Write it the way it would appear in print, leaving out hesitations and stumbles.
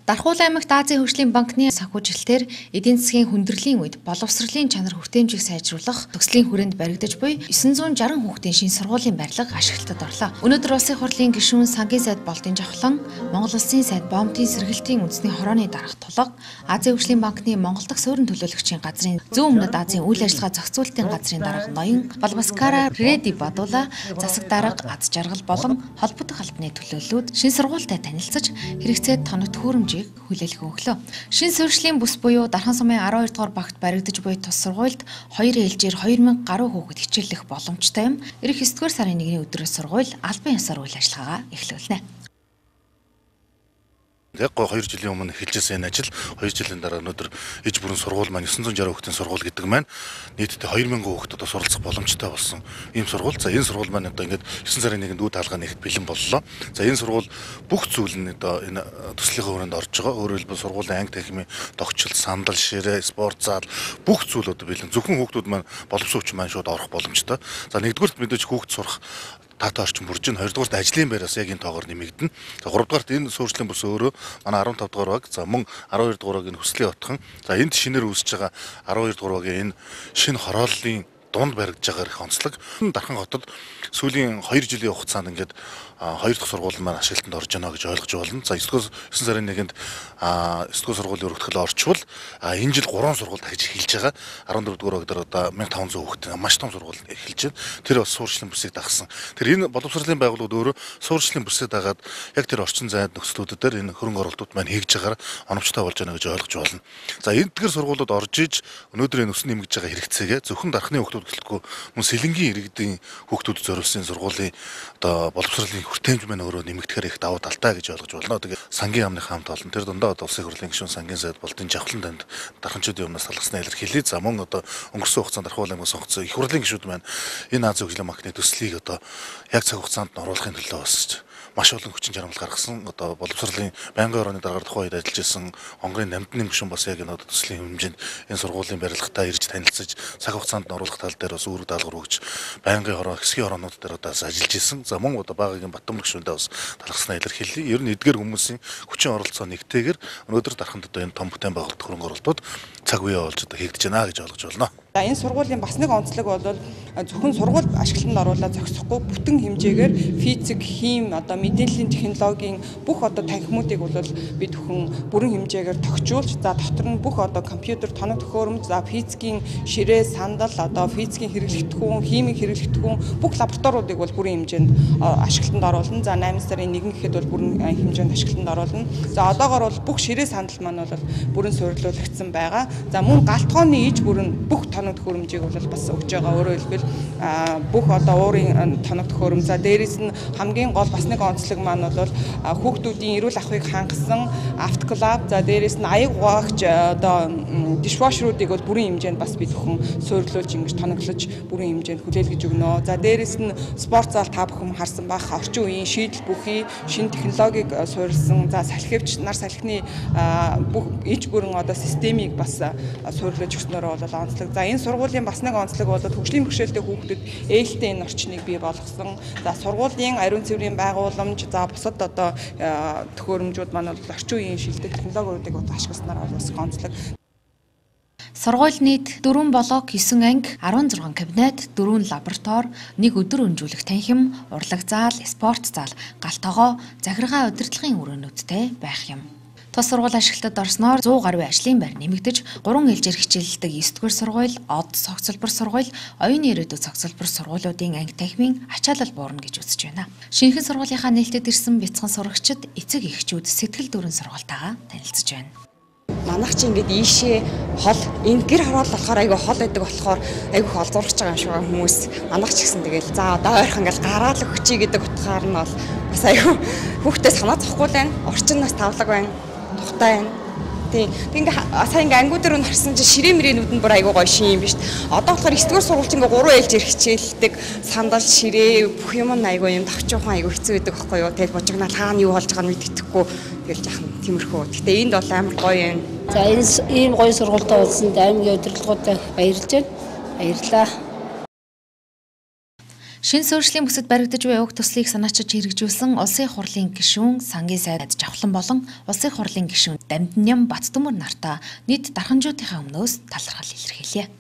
Дархуул аймагт Азийн хөгжлийн банкны санхүүжилтээр эдийн засгийн хүндрэлийн үед боловсролын чанар хүртээмжийг сайжруулах төслийн хүрээнд баригдаж буй 960 хүүхдийн шинэ сургуулийн барилга ашиглалтад орлоо. Өнөөдөр улсын хурлын гишүүн сангийн сайд Болдын Жавхлан, Монгол Улсын сайд Бомтын сэргэлтийн үндэсний хорооны дарга тулга, Азийн хөгжлийн банкны Монгол дахь суурин төлөөлөгчийн газрын зүүн өмнөд Азийн үйл ажиллагаа зохицуулалтын газрын дарга ноён Балбаскара Реди Бадула, засаг дарга аз жаргал болон холбогдох албаны төлөөллүүд шинэ сургуультай танилцаж хэрэгцээд тоног төхөөрөмжийг хүлээлгэн өглөө. Шинэ суурьшлийн бүс буюу Дархан сумын 12 дугаар багт баригдаж буй тус сургуульд 2 ээлжээр 2000 гаруй хүүхэд хичээллэх боломжтой юм. Ирэх 9 дугаар сарын 1-ний өдрөөс сургууль албан ёсоор үйл ажиллагаагаа эхлүүлнэ. Яг 2 жилийн өмнө эхэлжсэн энэ ажил 2 жилийн дараа өнөөдөр иж бүрэн сургууль маань 960 хүүхдийн сургууль гэдэг маань нийтдээ 2000 хүүхэд одоо суралцах боломжтой болсон ийм сургууль. За энэ сургууль маань одоо ингээд 9 сарын 1-нд үе даалгаа нэгт бэлэн боллоо. За энэ сургууль бүх зүйл нь одоо энэ төслийнхээ хүрээнд орж байгаа. Өөрөөр хэлбэл сургуулийн анги техникийн тогтчил, сандал, ширээ, спорт зал бүх зүйл одоо бэлэн. Зөвхөн хүүхдүүд маань боловсруучч маань шууд орох боломжтой. За нэгдүгээрт мэдээж хүүхд сурах таатай орчин бүрж нь, хоёрдугаарт ажлын байраас яг энэ тоогоор нэмэгдэнэ. За гуравдугаарт энэ суурьшлийн бүс өөрөө манай 15 дугаар баг, за мөн 12 дугаар багийн хүслийн отхон. За энд шинээр үүсэж байгаа 12 дугаар багийн энэ шинэ хорооллын дунд баригдаж байгаа их онцлог. Дархан хотод сүүлийн 2 жилийн хугацаанд ингээд 2 дахь сургууль маань ашиглалтанд орж байна гэж ойлгож байна. За 9 сарын 1-нд 9 дугаар сургуулийн өргөтгөл орчвол энэ жил 3 сургууль дахиж эхэлж байгаа. 14 дугаар багт одоо 1500 хүүхэд маш том сургууль эхэлж байна. Тэр бас суурьшлийн бүсийг дагсан. Тэр энэ боловсролын байгууллагууд өөрөө суурьшлийн бүсийг дагаад яг тэр орчин зайд нөхцлүүдэд дээр энэ хөрөнгө оруулалтууд маань хийж байгаагаар оновчтой болж байна гэж ойлгож байна. За эдгээр сургуулиуд орж иж өнөөдөр энэ өснө нэмэгдэж байгаа хэрэгцээгээ зөвхөн дархны хүүхдүүд гэлтгүй мөн сэлэнгийн иргэдийн хүүхдүүд зориулсан сургуулийн одоо боловсролын хүртээмж маань өөрөө нэмэгдэхээр их давуу талтай гэж ойлгож байна. Тэгээ сангийн яамны хамт олон тэр дундаа одоо улсын хурлын гишүүн сангийн сайд Болдын Жавхлан танд дарханчдын өмнөөс талхснаа илэрхийлье. За мөн одоо өнгөрсөн хугацаанд Дархуул аймаг сонгоцсон их хурлын гишүүд маань энэ Азийн хөгжлийн банкны төслийг одоо яг цаг хугацаанд нь оруулахын төлөө бас маш олон хүчин чармал гаргасан. Одоо боловсролын байнгын орооны даргаар тухайн үед ажиллаж исэн Онгорын намтны гишүүн бас яг энэ одоо төслийн хэмжээнд энэ сургуулийн барилгатаа ирж танилцаж цаг хугацаанд нь оруулах тал дээр бас үүрэг даалгавар өгч байнгын ороо хэсгийн ороонууд дээр одоо ажиллаж исэн. За мөн одоо багийн Баттамбар гишүүндээ бас талхснаа илэрхийлье. Ер нь эдгээр хүмүүсийн хүчин оролцоо нэгтэйгээр өнөөдөр Дарханд одоо энэ том бүтээн байгуулалт хөрөнгө оруулалтууд цаг үеэ болж одоо хийгдэж байна гэж ойлгож байна. За энэ сургуулийн бас нэг онцлог бол зөвхөн сургууль ашиглалтанд оруулаад зохисохгүй бүтэн хэмжээгээр физик, хим, одоо мэдээллийн технологийн бүх одоо танхимуудыг бол бид бүхэн бүрэн хэмжээгээр тохижуулж, за дотор нь бүх одоо компьютер, тоног төхөөрөмж, за физикийн ширээ, сандал, одоо физикийн хэрэглэгдэхүүн, химийн хэрэглэгдэхүүн бүх лабораториудыг бол бүрэн хэмжээнд ашиглалтанд оруулна. За 8 сарын 1 гэхэд бол бүрэн хэмжээнд ашиглалтанд оруулна. За одоогоор бол бүх ширээ, сандал маань бол бүрэн суурилуулагдсан байгаа. За мөн галтгооны иж бүрэн бүх тоног төхөөрөмжийг бол бас өгж байгаа. Өөрөөр хэлбэл бүх одоо уурын тоног төхөөрөмж. За дээрээс нь хамгийн гол бас нэг онцлог маань бол хүүхдүүдийн эрүүл ахуйг хангасан автоклав. За дээрээс нь аяг угаагч одоо дишвашеруудыг бол бүрэн хэмжээнд бас бид бүхэн суурилуулж ингэж тоноглож бүрэн хэмжээнд хүлээлгэж өгнө. За дээрээс нь спорт зал та бүхэн харсан бах орчин үеийн шийдэл бүхий шинэ технологиг суурилсан. За салхивч нар салхины бүх иж бүрэн одоо системийг бас суурилуулж өгснөөр бол онцлог. За энэ сургуулийн бас нэг онцлог бол хөгжлийн бэрхшээлтэй хүүхдүүд ээлтэй энэ орчныг бий болгосон. За сургуулийн ариун цэврийн байгууламж, за бусад одоо төхөөрөмжүүд маань бол орчин үеийн шилдэг технологиудыг ашигласнаар бас онцлог. Сургууль нийт 4 блок, 9 анги, 16 кабинет, 4 лаборатори, 1 өдөр өнжүүлэх танхим, урлаг зал, спорт зал, галт тогоо, захиргаа удирдлагын өрөөнүүдтэй байх юм. Тус сургууль ашиглалтад орсноор 100 гаруй ажлын байр нэмэгдэж 3 ээлжээр хичээлдэг 9-р сургууль, од цогцлбор сургууль, оюуны ирээдүйн цогцлбор сургуулиудын анги танхимын ачаалал буурна гэж үзэж байна. Шинэхэн сургуулийнхаа нээлттэд ирсэн бяцхан сурагчид, эцэг эхчүүд сэтгэл дүүрэн сургуультайгаа танилцж байна. Манайх чи ингээд ийшээ хол энэ гэр хороол болохоор айгүй хол байдаг болохоор айгүй хол зурж байгаа юм шиг хүмүүс манайх ч гэсэн тэгэл за одоо ойрхон ингээд гараал өгчий гэдэг утгаар нь бол бас айгүй хүүхдээ санаа зовхгүй байна. Орчин нас тавлаг байна. Тухтай байна. Тийм. Ингээ сая ингээ ангиуд дээр нь харсан чи ширээ мэрээнүүд нь бүр айгүй гоё шин юм биш. Одоо болохоор 9-р сургуульд ингээ 3 ээлжээр хичээлдэг сандал ширээ бүх юм айгүй юм давчуухан айгүй хэцүү байдаг байхгүй юу. Тэгэл божигнаа хаана юу болж байгааг мэддэхгүй. Тэгэл жаахан тиймэрхүү. Гэтэ энд бол амар гоё юм. За энэ ийм гоё сургуультай уулзсанд аймгийн удирдлагуудад баярлж байна. Баярлалаа. Шинэ суурьшлийн бүсэд баригдаж буй уг төслийг санаачиж хэрэгжүүлсэн Улсын их хурлын гишүүн Сангийн сайд Жавхлан болон Улсын их хурлын гишүүн Дамдням Баттөмөр нартаа нийт дарханжуудынхаа өмнөөс талархал илэрхийлье.